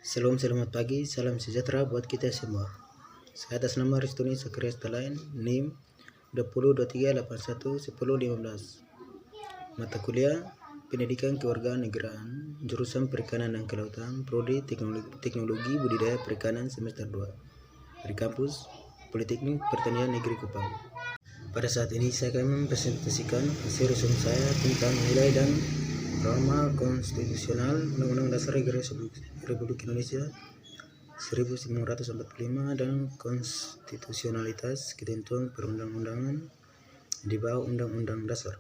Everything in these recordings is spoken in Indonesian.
Selamat pagi, salam sejahtera buat kita semua. Saya atas nama Ristuni Sakarias Talain, NIM 2023811015. Mata kuliah Pendidikan Kewarganegaraan, jurusan Perikanan dan Kelautan, Prodi Teknologi Budidaya Perikanan semester 2 dari kampus Politeknik Pertanian Negeri Kupang. Pada saat ini saya akan mempresentasikan hasil resume saya tentang nilai dan norma konstitusional Undang-Undang Dasar Negara Republik Indonesia 1945 dan konstitusionalitas ketentuan perundang-undangan di bawah Undang-Undang Dasar.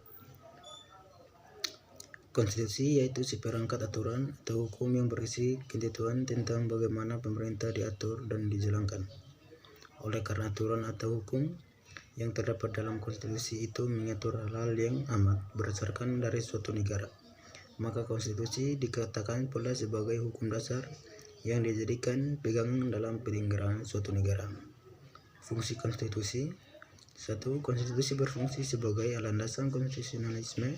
Konstitusi yaitu seperangkat aturan atau hukum yang berisi ketentuan tentang bagaimana pemerintah diatur dan dijalankan. Oleh karena aturan atau hukum yang terdapat dalam konstitusi itu mengatur hal-hal yang amat berdasarkan dari suatu negara, maka konstitusi dikatakan pula sebagai hukum dasar yang dijadikan pegangan dalam penyelenggaraan suatu negara. Fungsi konstitusi: 1. Konstitusi berfungsi sebagai landasan konstitusionalisme.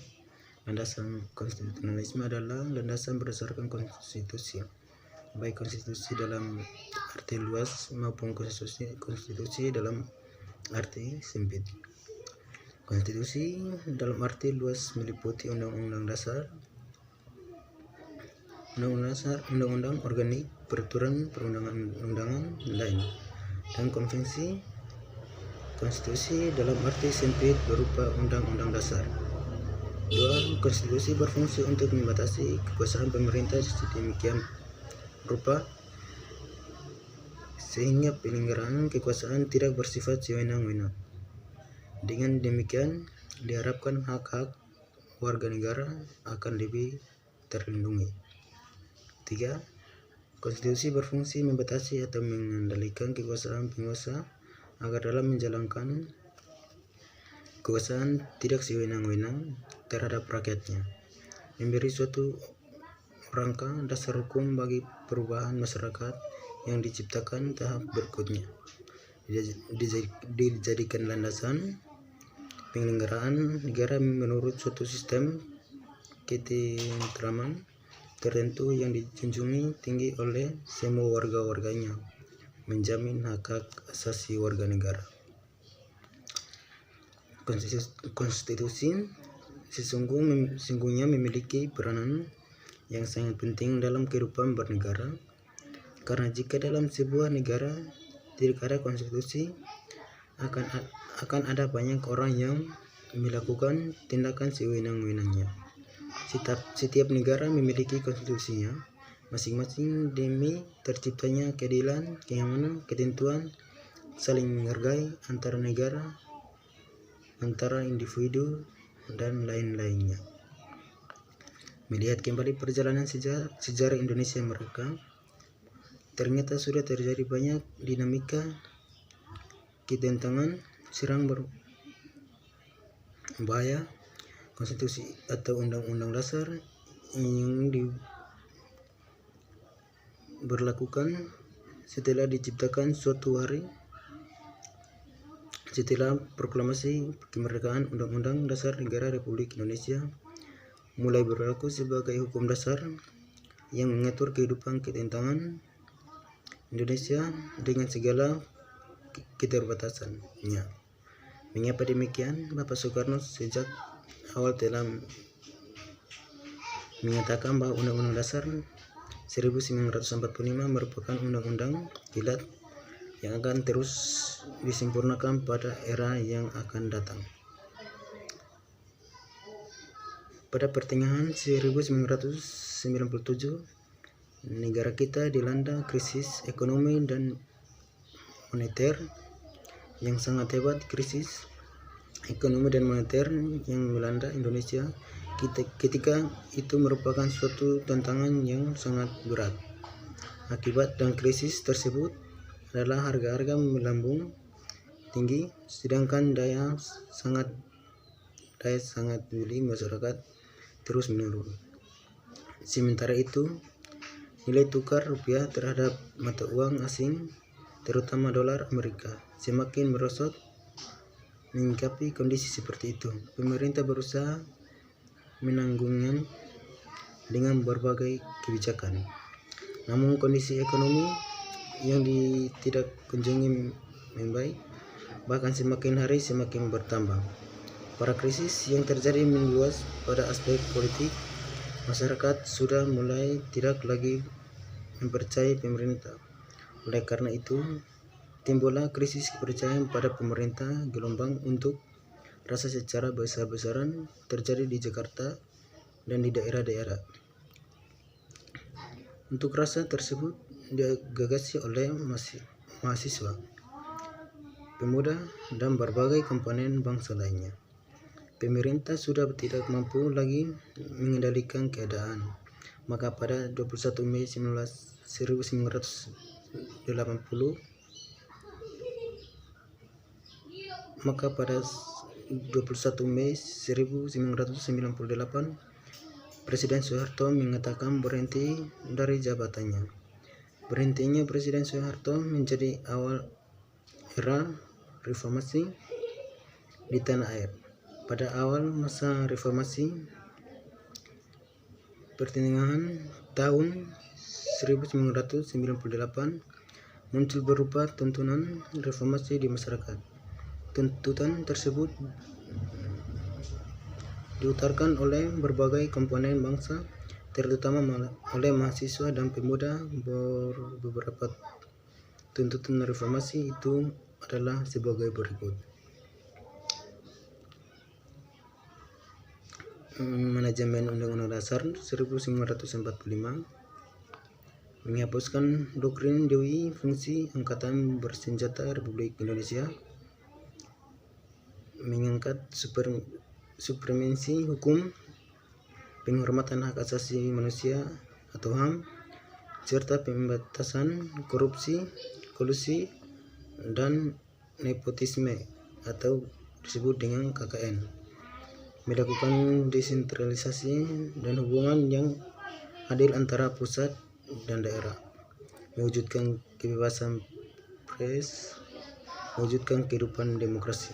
Landasan konstitusionalisme adalah landasan berdasarkan konstitusi, baik konstitusi dalam arti luas maupun konstitusi dalam arti sempit. Konstitusi dalam arti luas meliputi undang-undang dasar, undang-undang organik, peraturan perundang-undangan lain, dan konvensi. Konstitusi dalam arti sempit berupa undang-undang dasar. 2. Konstitusi berfungsi untuk membatasi kekuasaan pemerintah sedemikian rupa sehingga penyelenggaraan kekuasaan tidak bersifat sewenang-wenang. Dengan demikian diharapkan hak-hak warga negara akan lebih terlindungi. 3. Konstitusi berfungsi membatasi atau mengendalikan kekuasaan penguasa agar dalam menjalankan kekuasaan tidak sewenang-wenang terhadap rakyatnya, memberi suatu rangka dasar hukum bagi perubahan masyarakat yang diciptakan tahap berikutnya, dijadikan landasan penyelenggaraan negara menurut suatu sistem ketentraman tertentu yang dijunjungi tinggi oleh semua warga-warganya, menjamin hak-hak asasi warga negara. Konstitusi sesungguhnya memiliki peranan yang sangat penting dalam kehidupan bernegara, karena jika dalam sebuah negara tidak ada konstitusi, akan ada banyak orang yang melakukan tindakan sewenang-wenangnya. Setiap negara memiliki konstitusinya masing-masing demi terciptanya keadilan, kenyamanan, ketentuan, saling menghargai antara negara, antara individu, dan lain-lainnya. Melihat kembali perjalanan sejarah Indonesia mereka, ternyata sudah terjadi banyak dinamika, ketentangan, serang berbahaya konstitusi atau undang-undang dasar yang diberlakukan setelah diciptakan suatu hari setelah proklamasi kemerdekaan. Undang-Undang Dasar Negara Republik Indonesia mulai berlaku sebagai hukum dasar yang mengatur kehidupan ketentangan Indonesia dengan segala keterbatasannya. Mengapa demikian? Bapak Soekarno sejak awal telah menyatakan bahwa Undang-Undang Dasar 1945 merupakan undang-undang kilat yang akan terus disempurnakan pada era yang akan datang. Pada pertengahan 1997, negara kita dilanda krisis ekonomi dan moneter yang sangat hebat. Krisis ekonomi dan moneter yang melanda Indonesia ketika itu merupakan suatu tantangan yang sangat berat. Akibat dan krisis tersebut adalah harga-harga melambung tinggi, sedangkan daya sangat beli masyarakat terus menurun. Sementara itu, nilai tukar rupiah terhadap mata uang asing, terutama dolar Amerika, semakin merosot. Menyikapi kondisi seperti itu, pemerintah berusaha menanggungnya dengan berbagai kebijakan. Namun kondisi ekonomi yang tidak kunjungi membaik, bahkan semakin hari semakin bertambah. Para krisis yang terjadi meluas pada aspek politik. Masyarakat sudah mulai tidak lagi mempercayai pemerintah. Oleh karena itu, timbullah krisis kepercayaan pada pemerintah. Gelombang untuk rasa secara besar-besaran terjadi di Jakarta dan di daerah-daerah. Untuk rasa tersebut digagasi oleh mahasiswa, pemuda, dan berbagai komponen bangsa lainnya. Pemerintah sudah tidak mampu lagi mengendalikan keadaan. Maka pada 21 Mei 1998 Presiden Soeharto mengatakan berhenti dari jabatannya. Berhentinya Presiden Soeharto menjadi awal era reformasi di tanah air. Pada awal masa reformasi, pertengahan tahun 1998 muncul berupa tuntunan reformasi di masyarakat. Tuntutan tersebut diutarakan oleh berbagai komponen bangsa, terutama oleh mahasiswa dan pemuda. Beberapa tuntutan reformasi itu adalah sebagai berikut. Manajemen Undang-Undang Dasar 1945, menghapuskan doktrin Dewi Fungsi Angkatan Bersenjata Republik Indonesia, mengangkat supremasi hukum, penghormatan hak asasi manusia atau HAM, serta pembatasan korupsi, kolusi, dan nepotisme atau disebut dengan KKN. Melakukan desentralisasi dan hubungan yang adil antara pusat dan daerah, mewujudkan kebebasan pers, mewujudkan kehidupan demokrasi.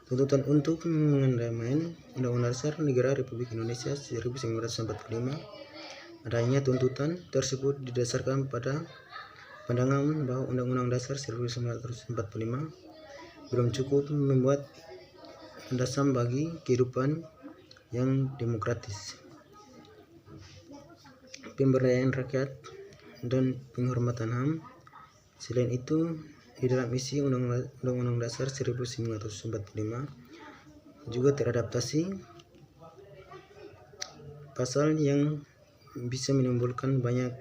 Tuntutan untuk mengamandemen Undang-Undang Dasar Negara Republik Indonesia 1945. Adanya tuntutan tersebut didasarkan pada pandangan bahwa Undang-Undang Dasar 1945 belum cukup membuat landasan bagi kehidupan yang demokratis, pemberdayaan rakyat, dan penghormatan HAM. Selain itu, di dalam isi Undang-Undang Dasar 1945 juga teradaptasi pasal yang bisa menimbulkan banyak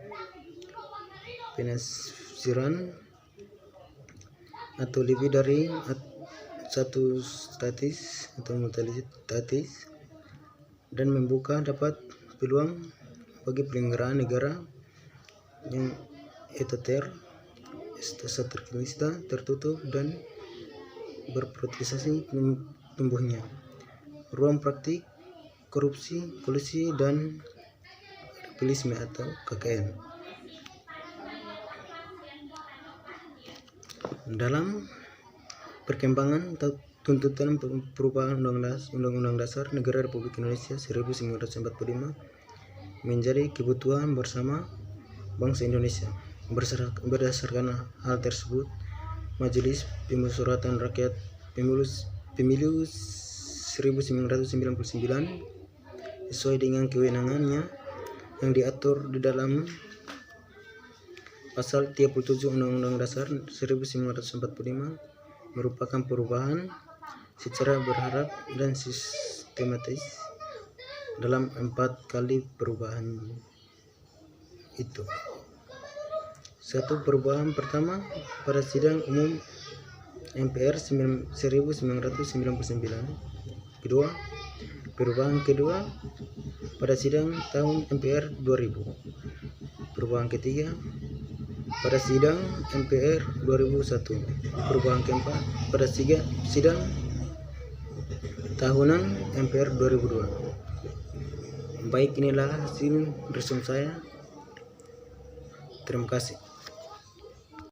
penafsiran atau lebih dari satu status atau multitatis, dan membuka dapat peluang bagi penyelenggaraan negara yang otoriter, tertutup, dan berpolitisasi tumbuhnya ruang praktik korupsi, kolusi, dan radikalisme atau KKN. Dalam perkembangan tuntutan perubahan Undang-Undang Dasar Negara Republik Indonesia 1945 menjadi kebutuhan bersama bangsa Indonesia. Berdasarkan hal tersebut, Majelis Pemusyawaratan Rakyat Pemilu 1999 sesuai dengan kewenangannya yang diatur di dalam Pasal 37 Undang-Undang Dasar 1945 merupakan perubahan secara bertahap dan sistematis. Dalam 4 kali perubahan itu, satu, perubahan pertama pada sidang umum MPR 1999. Kedua, perubahan kedua pada sidang tahun MPR 2000. Perubahan ketiga pada sidang MPR 2001. Perubahan keempat pada sidang tahunan MPR 2002. Baik, inilah hasil resume saya. Terima kasih.